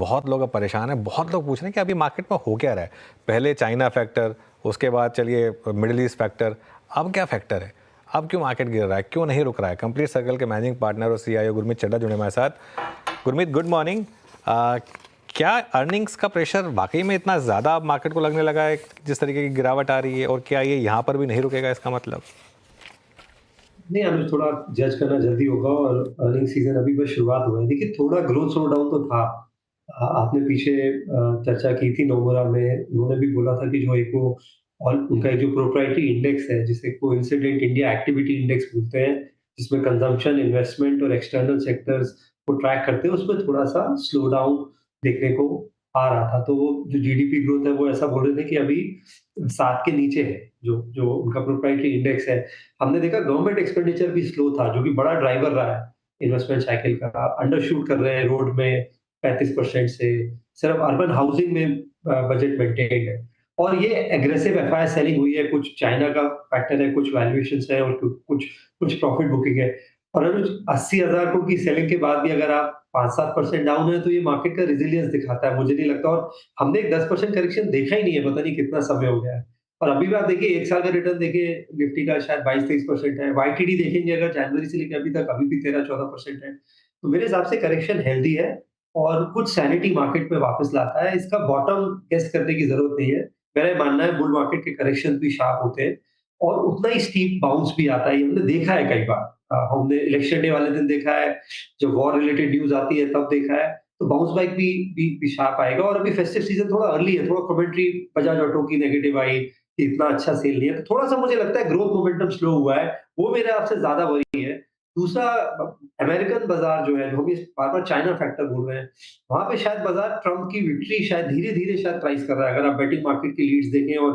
बहुत लोग अब परेशान हैं, बहुत लोग पूछ रहे हैं कि अभी मार्केट में हो क्या रहा है। पहले चाइना फैक्टर, उसके बाद चलिए मिडिल ईस्ट फैक्टर, अब क्या फैक्टर है, अब क्यों मार्केट गिर रहा है, क्यों नहीं रुक रहा है। कंप्लीट सर्कल के मैनेजिंग पार्टनर और सीईओ गुरमीत चड्ढा जुड़े हमारे साथ। Gurmeet, good morning. क्या अर्निंग्स का प्रेशर वाकई में इतना ज़्यादा अब मार्केट को लगने लगा है जिस तरीके की गिरावट आ रही है, और क्या ये यहाँ पर भी नहीं रुकेगा इसका मतलब? नहीं, हमें थोड़ा जज करना जल्दी होगा और अर्निंग सीजन अभी बस शुरुआत हुआ है। देखिए, थोड़ा ग्रोथ स्लो डाउन तो था। आपने पीछे चर्चा की थी नोमुरा में, उन्होंने भी बोला था कि जो एक वो और उनका एक जो प्रोप्राइटरी इंडेक्स है, जिसे कोइंसिडेंट इंडिया एक्टिविटी इंडेक्स बोलते हैं, जिसमें कंजम्पशन, इन्वेस्टमेंट और एक्सटर्नल सेक्टर्स को ट्रैक करते हैं, उसमें थोड़ा-सा स्लो डाउन देखने को आ रहा था। तो वो जो जीडीपी ग्रोथ है, वो ऐसा बोल रहे थे कि अभी 7 के नीचे है, जो जो उनका प्रोप्राइटरी इंडेक्स है। हमने देखा गवर्नमेंट एक्सपेंडिचर भी स्लो था, जो कि बड़ा ड्राइवर रहा है इन्वेस्टमेंट साइकिल का। अंडरशूट कर रहे हैं रोड में 35% से, सिर्फ अर्बन हाउसिंग में बजट मेंटेन्ड है। और ये एग्रेसिव एफआईआई सेलिंग हुई है, कुछ चाइना का फैक्टर है, कुछ वैल्यूएशंस है और कुछ कुछ प्रॉफिट बुकिंग है। और अगर 80,000 करोड़ की सेलिंग के बाद भी अगर आप 5-7% डाउन है, तो ये मार्केट का रेजिलियंस दिखाता है, मुझे नहीं लगता। और हमने एक 10% करेक्शन देखा ही नहीं है, पता नहीं कितना समय हो गया है। और अभी भी आप देखिए 1 साल का रिटर्न देखिए, निफ्टी का शायद 22-23% है। वाईटीडी देखेंगे अगर जनवरी से लेकर अभी तक, अभी भी 13-14% है। तो मेरे हिसाब से करेक्शन हेल्दी है और कुछ सैनिटी मार्केट में वापस लाता है। इसका बॉटम गेस करने की ज़रूरत नहीं है। मेरा ये मानना है बुल मार्केट के करेक्शन भी शार्प होते हैं और उतना ही स्टीप बाउंस भी आता है। ये हमने देखा है कई बार। हमने इलेक्शन डे वाले दिन देखा है, जब वॉर रिलेटेड न्यूज़ आती है तब देखा है। तो बाउंस बैक भी शार्प आएगा। और अभी फेस्टिव सीजन थोड़ा अर्ली है, थोड़ा कमेंट्री बजाज ऑटो की नेगेटिव आई कि इतना अच्छा सेल नहीं है, तो थोड़ा-सा मुझे लगता है ग्रोथ मोमेंटम स्लो हुआ है, वो मेरे आपसे ज़्यादा वरी है। दूसरा, अमेरिकन बाज़ार जो है, जो हम इस बार-बार चाइना फैक्टर बोल रहे हैं, वहाँ पे शायद बाज़ार ट्रम्प की विक्ट्री शायद धीरे-धीरे शायद प्राइस कर रहा है। अगर आप बेटिंग मार्केट की लीड्स देखें और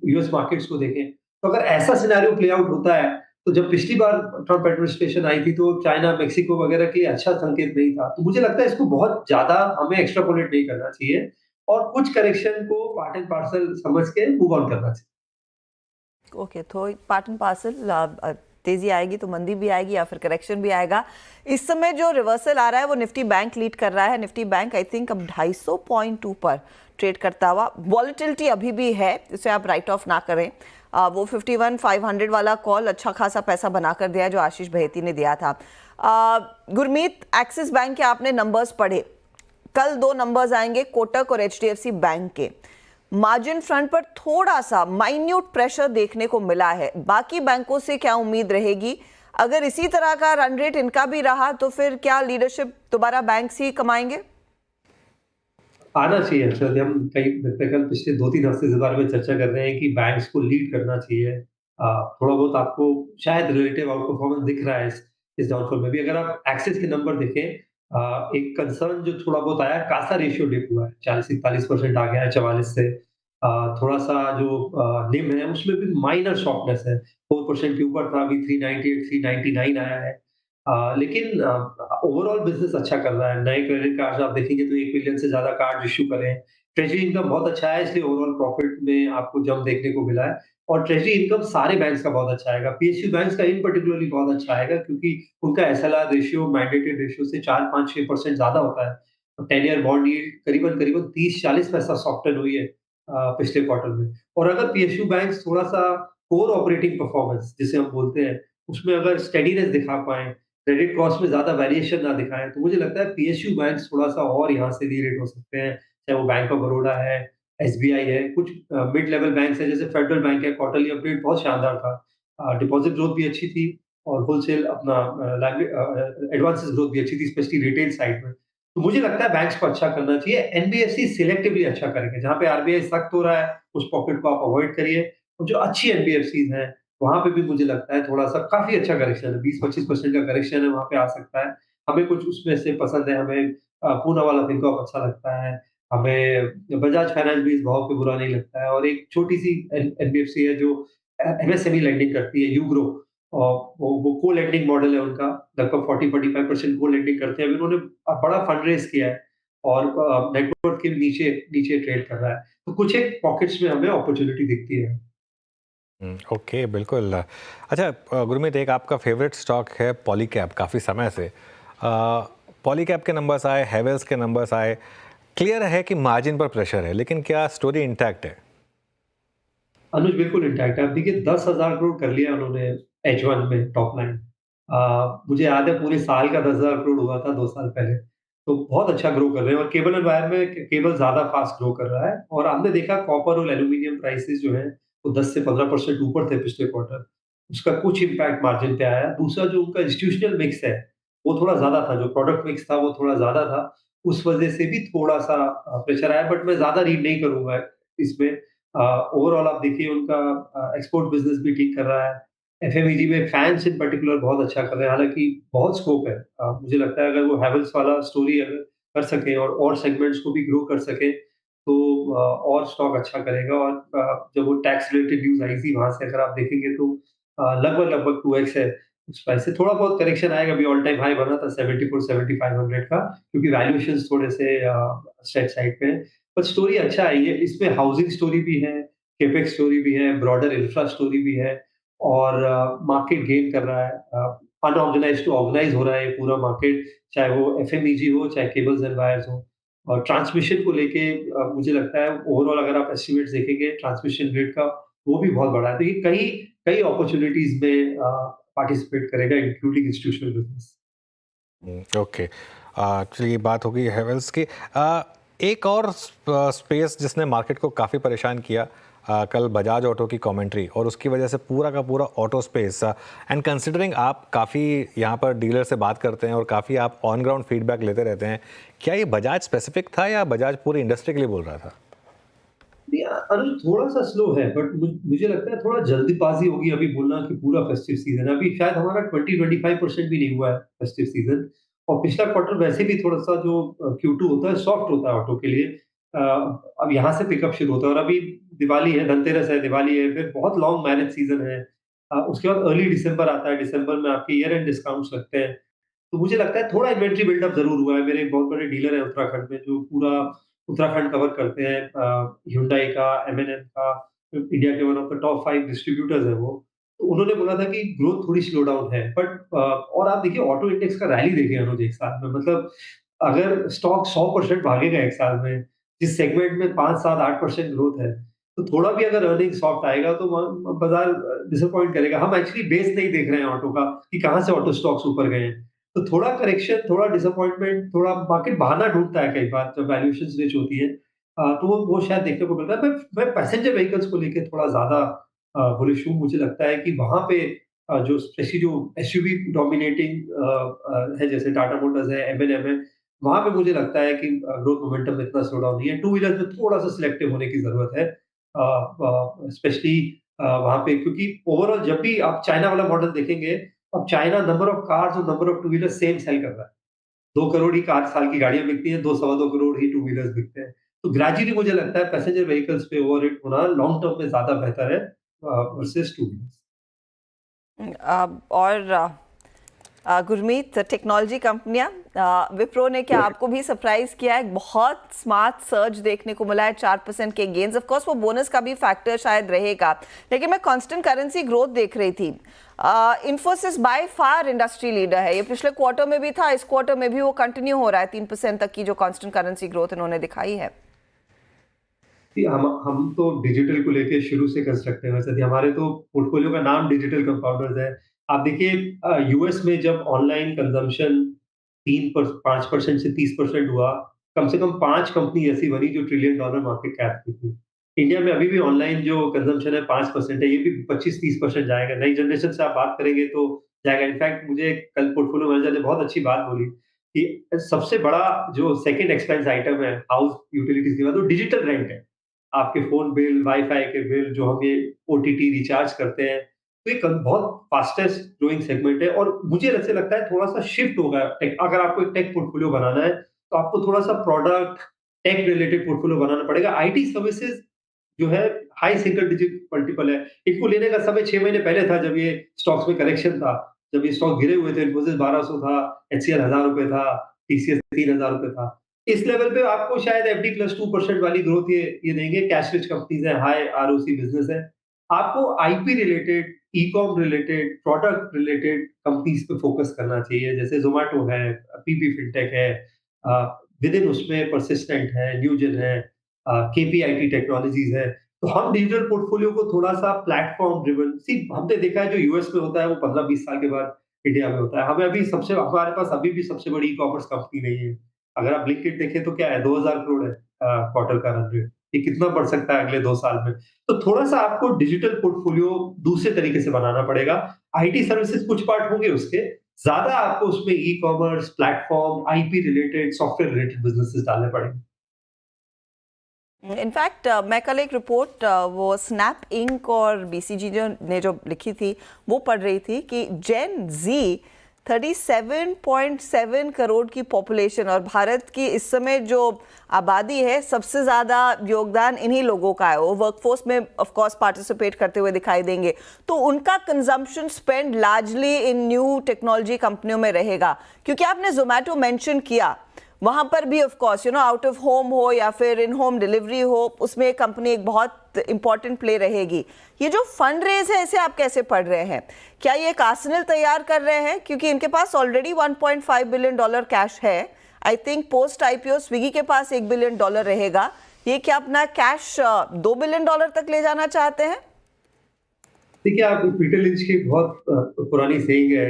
यूएस मार्केट्स को देखें, तो अगर ऐसा सिनेरियो प्ले आउट होता है, तो जब पिछली बार ट्रम्प एडमिनिस्ट्रेशन आई थी, तो चाइना, मेक्सिको वगैरह के अच्छा संकेत नहीं था। तो मुझे लगता है इसको बहुत ज़्यादा हमें एक्स्ट्रापोलेट नहीं करना चाहिए और कुछ करेक्शन को पार्ट एंड पार्सल समझ के मूव ऑन करना चाहिए। ओके, तो पार्ट एंड पार्सल, तेजी आएगी तो मंदी भी आएगी या फिर करेक्शन भी आएगा। इस समय जो रिवर्सल आ रहा है वो निफ्टी बैंक लीड कर रहा है। निफ्टी बैंक आई थिंक अब 250 पॉइंट ऊपर ट्रेड करता हुआ। वॉलेटिलिटी अभी भी है, इसे आप राइट ऑफ ना करें। वो 51,500 वाला कॉल अच्छा खासा पैसा बनाकर दिया जो आशीष बहेती ने दिया था। गुरमीत, एक्सिस बैंक के आपने नंबर्स पढ़े, कल 2 नंबर्स आएंगे कोटक और एचडीएफसी बैंक के। मार्जिन फ्रंट पर थोड़ा सा माइन्यूट प्रेशर देखने को मिला है। बाकी बैंकों से क्या उम्मीद रहेगी? अगर इसी तरह का रन रेट इनका भी रहा तो फिर क्या लीडरशिप दोबारा बैंक्स ही कमाएंगे? आना चाहिए अक्षर। हम कल पिछले 2-3 हफ्ते से इस बारे में चर्चा कर रहे हैं कि बैंक्स को लीड करना चाहिए। थोड़ा बहुत आपको शायद रिलेटिव आउट परफॉर्मेंस दिख रहा है इस डाउनफॉल में भी। अगर आप एक्सिस के नंबर देखें, एक कंसर्न जो थोड़ा बहुत आया, कासा रेशियो डिप हुआ है, 40-41% आ गया है 44 से। थोड़ा-सा जो निम है उसमें भी माइनर सॉफ्टनेस है, 4% के ऊपर था, अभी 398, 399 आया है। लेकिन ओवरऑल बिज़नेस अच्छा कर रहा है। नए क्रेडिट कार्ड्स आप देखेंगे तो 1 मिलियन से ज़्यादा कार्ड इश्यू करे हैं। ट्रेज़री इनकम बहुत अच्छा है, इसलिए ओवरऑल प्रॉफिट में आपको जंप देखने को मिला है। और ट्रेज़री इनकम सारे बैंक्स का बहुत अच्छा आएगा। पीएसयू बैंक्स का इन पार्टिकुलरली बहुत अच्छा आएगा, क्योंकि उनका एसएलआर रेशियो मैंडेटेड रेशियो से 4, 5, 6% ज़्यादा होता है। 10 ईयर बॉन्ड यील्ड करीबन-करीबन 30-40 पैसा सॉफ्टन हुई है पिछले क्वार्टर में। और अगर पीएसयू बैंक्स थोड़ा-सा कोर ऑपरेटिंग परफॉर्मेंस जिसे हम बोलते हैं, उसमें अगर स्टेडीनेस दिखा पाएँ, क्रेडिट कॉस्ट में ज़्यादा वेरिएशन ना दिखाएँ, तो मुझे लगता है पीएसयू बैंक्स थोड़ा-सा और यहाँ से री-रेट हो सकते हैं। चाहे वो बैंक ऑफ बड़ौदा है, एसबीआई है, कुछ मिड लेवल बैंक्स हैं जैसे फेडरल बैंक है, क्वार्टरली अपडेट बहुत शानदार था। डिपॉज़िट ग्रोथ भी अच्छी थी और होलसेल अपना एडवांसेस ग्रोथ भी अच्छी थी, स्पेशली रिटेल साइड में। तो मुझे लगता है बैंक्स को अच्छा करना चाहिए। एनबीएफसी सिलेक्टिवली अच्छा करेंगे, जहाँ पे आरबीआई सख्त हो रहा है, उस पॉकेट को आप अवॉइड करिए। और जो अच्छी एनबीएफसीज़ हैं, वहाँ पे भी मुझे लगता है थोड़ा-सा काफ़ी अच्छा करेक्शन है, 20-25% का करेक्शन है, वहाँ पे आ सकता है। हमें कुछ उसमें से पसंद है, हमें पूना वाला फिनकॉर्प अच्छा लगता है, हमें बजाज फाइनेंस भी इस भाव पे बुरा नहीं लगता है। और एक छोटी-सी एनबीएफसी है जो एमएसएमई लेंडिंग करती है, यूग्रो। और वो को-लेंडिंग मॉडल है उनका, लगभग 40-45% को-लेंडिंग करते हैं। अभी उन्होंने बड़ा फंड रेज़ किया है और नेटवर्क के नीचे नीचे ट्रेड कर रहा है। तो कुछ एक पॉकेट्स में हमें अपॉर्च्युनिटी दिखती है। ओके, बिल्कुल। अच्छा गुरमीत, एक आपका फेवरेट स्टॉक है पॉलीकैब काफ़ी समय से। पॉलीकैब के नंबर्स आए, हैवेल्स के नंबर्स आए, क्लियर है कि मार्जिन पर प्रेशर है, लेकिन क्या स्टोरी इंटैक्ट है? अनुज बिल्कुल इंटैक्ट है। आप देखिए 10,000 करोड़ कर लिया उन्होंने H1 में टॉप लाइन। मुझे याद है पूरे साल का 10,000 करोड़ हुआ था 2 साल पहले। तो बहुत अच्छा ग्रो कर रहे हैं और केबल एंड वायर में केबल ज़्यादा फास्ट ग्रो कर रहा है और हमने देखा कॉपर और एल्यूमीनियम प्राइसेज़ जो हैं वो 10 से 15% ऊपर थे पिछले क्वार्टर। उसका कुछ इम्पैक्ट मार्जिन पे आया। दूसरा जो उनका इंस्टीट्यूशनल मिक्स है, वो थोड़ा ज़्यादा था, जो प्रोडक्ट मिक्स था वो थोड़ा ज़्यादा था। उस वजह से भी थोड़ा-सा प्रेशर आया बट मैं ज़्यादा रीड नहीं करूँगा इसमें। ओवरऑल आप देखिए उनका एक्सपोर्ट बिज़नेस भी ठीक कर रहा है। एफएमईजी में फैन्स इन पर्टिकुलर बहुत अच्छा कर रहे हैं, हालाँकि बहुत स्कोप है। मुझे लगता है अगर वो हैवेल्स वाला स्टोरी अगर कर सकें और सेगमेंट्स को भी ग्रो कर सकें, तो और स्टॉक अच्छा करेगा और जब वो टैक्स रिलेटेड न्यूज़ आई थी, वहाँ से अगर आप देखेंगे तो लगभग-लगभग 2x है उस प्राइस से। थोड़ा बहुत करेक्शन आएगा, अभी ऑल टाइम हाई बना था 74-7500 का, क्योंकि वैल्यूएशंस थोड़े से स्ट्रेच साइड पे हैं। पर स्टोरी अच्छा है ये, इसमें हाउसिंग स्टोरी भी है, कैपेक्स स्टोरी भी है, ब्रॉडर इंफ्रा स्टोरी भी है और मार्केट गेन कर रहा है। अनऑर्गनाइज्ड टू ऑर्गनाइज़ हो रहा है ये पूरा मार्केट, चाहे वो एफएमईजी हो, चाहे केबल्स एंड वायर्स हो। और ट्रांसमिशन को लेके मुझे लगता है ओवरऑल अगर आप एस्टिमेट्स देखेंगे ट्रांसमिशन रेट का, वो भी बहुत बड़ा है। तो ये कई कई अपॉर्च्युनिटीज़ में पार्टिसिपेट करेगा इंक्लूडिंग इंस्टीट्यूशनल बिज़नेस। ओके। चलिए बात हो गई हैवेल्स की। एक और स्पेस जिसने मार्केट को काफ़ी परेशान किया, कल बजाज ऑटो की कमेंट्री, और उसकी वजह से पूरा का पूरा ऑटो स्पेस, एंड कंसिडरिंग आप काफ़ी यहाँ पर डीलर से बात करते हैं और काफ़ी आप ऑन ग्राउंड फीडबैक लेते रहते हैं, क्या ये बजाज स्पेसिफिक था या बजाज पूरी इंडस्ट्री के लिए बोल रहा था? नहीं, अनुज थोड़ा-सा स्लो है बट मुझे लगता है थोड़ा जल्दबाज़ी होगी अभी बोलना कि पूरा फेस्टिव सीज़न है। अभी शायद हमारा 20-25% भी नहीं हुआ है फेस्टिव सीज़न और पिछला क्वार्टर वैसे भी थोड़ा-सा जो Q2 होता है सॉफ्ट होता है ऑटो के लिए। अब यहाँ से पिकअप शुरू होता है और अभी दिवाली है, धनतेरस है, दिवाली है, फिर बहुत लॉन्ग मैरिज सीज़न है। उसके बाद अर्ली दिसंबर आता है, दिसंबर में आपके ईयर एंड डिस्काउंट्स लगते हैं। तो मुझे लगता है थोड़ा इन्वेंट्री बिल्डअप ज़रूर हुआ है। मेरे एक बहुत बड़े डीलर हैं उत्तराखंड में जो पूरा उत्तराखंड कवर करते हैं। ह्युंडई का, एम&एम का, इंडिया के one of the top 5 distributors हैं वो। तो उन्होंने बोला था कि ग्रोथ थोड़ी स्लो डाउन है बट और आप देखिए ऑटो इंडेक्स का रैली देखिए अनुज एक साल में, मतलब अगर स्टॉक 100% भागेगा एक साल में, जिस सेगमेंट में 5, 7, 8% ग्रोथ है, तो थोड़ा भी अगर अर्निंग सॉफ्ट आएगा तो बाजार डिसअपॉइंट करेगा। हम एक्चुअली बेस नहीं देख रहे हैं ऑटो का कि कहाँ से ऑटो स्टॉक्स ऊपर गए हैं। तो थोड़ा करेक्शन, थोड़ा डिसअपॉइंटमेंट, थोड़ा मार्केट बहाना ढूँढता है कई बार जब वैल्यूएशंस रिच होती है। तो वो शायद देखने को मिल रहा है। मैं पैसेंजर व्हीकल्स को लेके थोड़ा ज़्यादा बुलिश हूँ। मुझे लगता है कि वहाँ पे जो स्पेशली जो एसयूवी डोमिनेटिंग है जैसे टाटा मोटर्स है, एम&एम है, वहाँ पे मुझे लगता है कि ग्रोथ मोमेंटम में इतना स्लो डाउन नहीं है। टू व्हीलर्स में थोड़ा-सा सिलेक्टिव होने की ज़रूरत है। स्पेशली वहाँ पे क्योंकि ओवरऑल जब भी आप चाइना वाला मॉडल देखेंगे, अब चाइना नंबर ऑफ कार्स और number of two wheeler same sell कर रहा है। 2 करोड़ ही कार साल की गाड़ियाँ बिकती हैं, 2 सवा 2 करोड़ ही टू व्हीलर्स बिकते हैं। तो ग्रेजुअली मुझे लगता है पैसेंजर व्हीकल्स पे ओवररेट होना लॉन्ग टर्म में ज़्यादा बेहतर है वर्सेस टू व्हीलर्स। और गुरमीत, टेक्नोलॉजी कंपनियां, विप्रो ने क्या आपको भी सरप्राइज किया है? बहुत स्मार्ट सर्ज देखने को मिला है, 4% के गेन्स। ऑफ कोर्स वो बोनस का भी फैक्टर शायद रहेगा, लेकिन मैं कांस्टेंट करेंसी ग्रोथ देख रही थी। Infosys by far industry leader है, ये पिछले क्वार्टर में भी था, इस क्वार्टर में भी वो कंटिन्यू हो रहा है। 3% तक की जो कांस्टेंट करेंसी ग्रोथ इन्होंने दिखाई है। जी, हम तो डिजिटल को लेके शुरू से कंस्ट्रक्टिव हैं। वैसे हमारे तो पोर्टफोलियो का नाम डिजिटल कंपाउंडर्स है। आप देखिए यूएस में जब ऑनलाइन कंजम्पशन 5% से 30% हुआ, कम से कम 5 कंपनी ऐसी बनी जो ट्रिलियन डॉलर मार्केट कैप की थी। इंडिया में अभी भी ऑनलाइन जो कंजम्पशन है 5% है, ये भी 25-30% जाएगा। नई जनरेशन से आप बात करेंगे तो जाएगा। इनफैक्ट मुझे कल पोर्टफोलियो मैनेजर ने बहुत अच्छी बात बोली कि सबसे बड़ा जो सेकंड एक्सपेंस आइटम है हाउस यूटिलिटीज़ के बाद, वो डिजिटल रेंट है। आपके फ़ोन बिल, वाई-फाई के बिल, जो हम ये ओटीटी रिचार्ज करते हैं, तो एक बहुत फास्टेस्ट ग्रोइंग सेगमेंट है और मुझे ऐसे लगता है थोड़ा-सा शिफ्ट होगा टेक। अगर आपको एक टेक पोर्टफोलियो बनाना है, तो आपको थोड़ा-सा प्रोडक्ट, टेक रिलेटेड पोर्टफोलियो बनाना पड़ेगा। आईटी सर्विसेज़ जो है हाई सिंगल डिजिट मल्टीपल है। इनको लेने का समय 6 महीने पहले था जब ये स्टॉक्स में करेक्शन था। जब ये स्टॉक गिरे हुए थे, इन्फोसिस 1200 था, एचसीएल ₹1000 था, टीसीएस ₹3000 था। इस लेवल पे आपको शायद एफडी प्लस 2% वाली ग्रोथ ये देंगे। कैश रिच कंपनीज़ हैं, हाई आरओसी बिज़नेस है। आपको IP related e com related, product related companies पे फोकस करना चाहिए, जैसे ज़ोमैटो है, पीपी फिनटेक है, विद इन उसमें परसिस्टेंट है, न्यूजेन है, केपीआईटी टेक्नोलॉजीज है। तो हम डिजिटल पोर्टफोलियो को थोड़ा-सा प्लेटफ़ॉर्म ड्रिवन सी हमने देखा है जो यूएस में होता है वो 15-20 साल के बाद इंडिया में होता है। हमारे पास अभी भी सबसे बड़ी ई-कॉमर्स कंपनी नहीं है। अगर आप ब्लिंकिट देखें तो क्या है 2000 करोड़ है क्वार्टर का रन रेट। ये कितना बढ़ सकता है अगले 2 साल में? तो थोड़ा-सा आपको डिजिटल पोर्टफोलियो दूसरे तरीके से बनाना पड़ेगा। आईटी सर्विसेज़ कुछ पार्ट होंगे उसके, ज़्यादा आपको उसमें e-commerce, platform, IP related, software related businesses डालने पड़ेंगे। इनफैक्ट मैं कल एक रिपोर्ट वो स्नैप इंक और बीसीजी ने जो लिखी थी वो पढ़ रही थी कि जेन जी 37.7 करोड़ की पॉपुलेशन और भारत की इस समय जो आबादी है सबसे ज़्यादा योगदान इन्हीं लोगों का है। वो वर्कफोर्स में ऑफ कोर्स पार्टिसिपेट करते हुए दिखाई देंगे, तो उनका कंजम्पशन स्पेंड लार्जली इन न्यू टेक्नोलॉजी कंपनियों में रहेगा। क्योंकि आपने जोमेटो मेंशन किया, वहाँ पर भी of course out of home हो या फिर इन होम डिलीवरी हो, उसमें कंपनी एक बहुत इंपॉर्टेंट प्ले रहेगी। ये जो फंड रेज है इसे आप कैसे पढ़ रहे हैं? क्या ये एक आर्सेनल तैयार कर रहे हैं? क्योंकि इनके पास ऑलरेडी $1.5 बिलियन कैश है। I think post IPO Swiggy के पास $1 बिलियन रहेगा। ये क्या अपना कैश $2 बिलियन तक ले जाना चाहते हैं? देखिए, आप पीटर लिंच की बहुत पुरानी सेइंग है,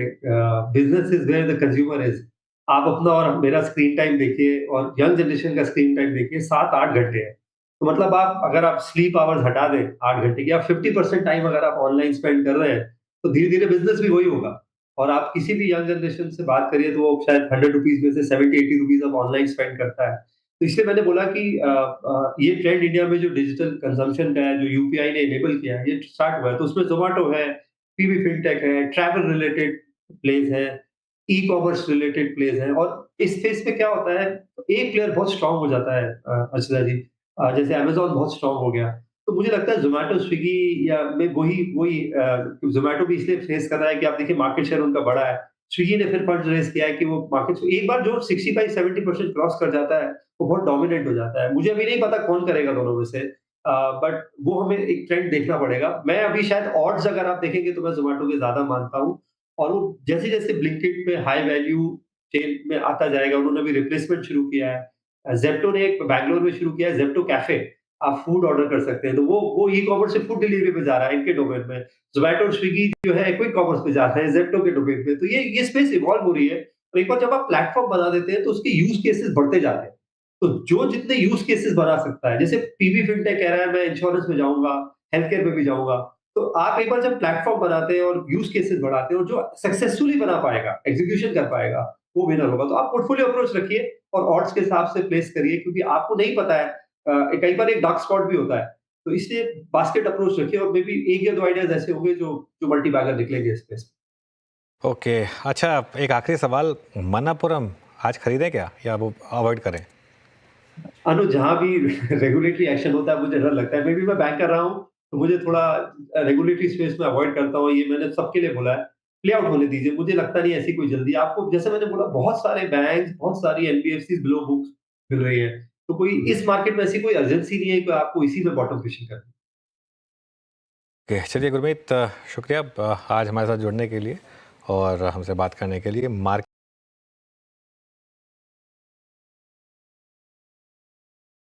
business is where the consumer is. आप अपना और मेरा स्क्रीन टाइम देखिए और यंग जनरेशन का स्क्रीन टाइम देखिए, 7-8 घंटे है। तो मतलब अगर आप स्लीप आवर्स हटा दें 8 घंटे की, आप 50% टाइम अगर आप ऑनलाइन स्पेंड कर रहे हैं, तो धीरे-धीरे बिज़नेस भी वही होगा। और आप किसी भी यंग जनरेशन से बात करिए, तो वो शायद ₹100 में से ₹70-80 अब ऑनलाइन स्पेंड करता है। तो इसलिए मैंने बोला कि ये ट्रेंड इंडिया में जो डिजिटल कंजम्पशन का है, जो यूपीआई ने इनेबल किया है, ये स्टार्ट हुआ है। तो उसमें ज़ोमैटो है, पीवी फिनटेक है, ट्रैवल रिलेटेड प्लेस है, ई-कॉमर्स रिलेटेड प्लेस हैं। और इस स्पेस में क्या होता है, एक प्लेयर बहुत स्ट्रॉन्ग हो जाता है, अर्चना जी, जैसे अमेज़न बहुत स्ट्रॉन्ग हो गया। तो मुझे लगता है ज़ोमैटो, स्विगी या में वही वही ज़ोमैटो भी इसलिए फेस कर रहा है कि आप देखिए मार्केट शेयर उनका बड़ा है। स्विगी ने फिर फंड रेज़ किया है कि वो मार्केट एक बार जो 65-70% क्रॉस कर जाता है, वो बहुत डोमिनेंट हो जाता है। मुझे अभी नहीं पता कौन करेगा दोनों में से, बट वो हमें एक ट्रेंड देखना पड़ेगा। मैं अभी शायद ऑड्स अगर आप देखेंगे तो मैं ज़ोमैटो के ज़्यादा मानता हूँ। और वो जैसे-जैसे ब्लिंकिट पे हाई वैल्यू चेन में आता जाएगा, उन्होंने अभी रिप्लेसमेंट शुरू किया है। ज़ेप्टो ने एक बैंगलोर में शुरू किया है, ज़ेप्टो कैफे। आप फूड ऑर्डर कर सकते हैं, तो वो ई-कॉमर्स से फूड डिलीवरी पे जा रहा है इनके डोमेन में। ज़ोमैटो और स्विगी जो है क्विक कॉमर्स पे जा रहे हैं ज़ेप्टो के डोमेन पे। तो ये स्पेस इवॉल्व हो रही है। और एक बार जब आप प्लेटफ़ॉर्म बना देते हैं, तो उसके यूज़ केसेस बढ़ते जाते हैं। तो जो जितने यूज़ केसेस बना सकता है, जैसे पीवी फिनटेक कह रहा है मैं इंश्योरेंस में जाऊँगा, हेल्थ केयर में भी जाऊँगा। तो आप एक बार जब प्लेटफ़ॉर्म बनाते हैं और यूज़ केसेस बढ़ाते हैं, और जो सक्सेसफुली बना पाएगा, एग्ज़ीक्यूशन कर पाएगा, वो विनर होगा। तो आप पोर्टफोलियो अप्रोच रखिए और ऑड्स के हिसाब से प्लेस करिए, क्योंकि आपको नहीं पता है, कई बार एक डार्क स्पॉट भी होता है। तो इसलिए बास्केट अप्रोच रखिए, और मे बी 1 या 2 आइडियाज़ ऐसे होंगे जो मल्टी बैगर निकलेंगे इस स्पेस में। ओके, अच्छा एक आखिरी सवाल, मन्नापुरम आज खरीदें क्या या वो अवॉइड करें? अनुज, जहाँ भी रेगुलेटरी एक्शन होता है मुझे डर लगता है। मे बी मैं बैंक कर रहा हूँ, तो मुझे थोड़ा रेगुलेटरी स्पेस में अवॉइड करता हूँ। ये मैंने सबके लिए बोला है, प्ले आउट होने दीजिए। मुझे लगता नहीं ऐसी कोई जल्दी आपको, जैसे मैंने बोला, बहुत सारे बैंक, बहुत सारी एनबीएफसीज़ बिलो बुक्स मिल रही है। तो कोई इस मार्केट में ऐसी कोई अर्जेंसी नहीं है कि आपको इसी में बॉटम फिशिंग करनी है। ओके, चलिए गुरमीत, शुक्रिया आज हमारे साथ जुड़ने के लिए और हमसे बात करने के लिए।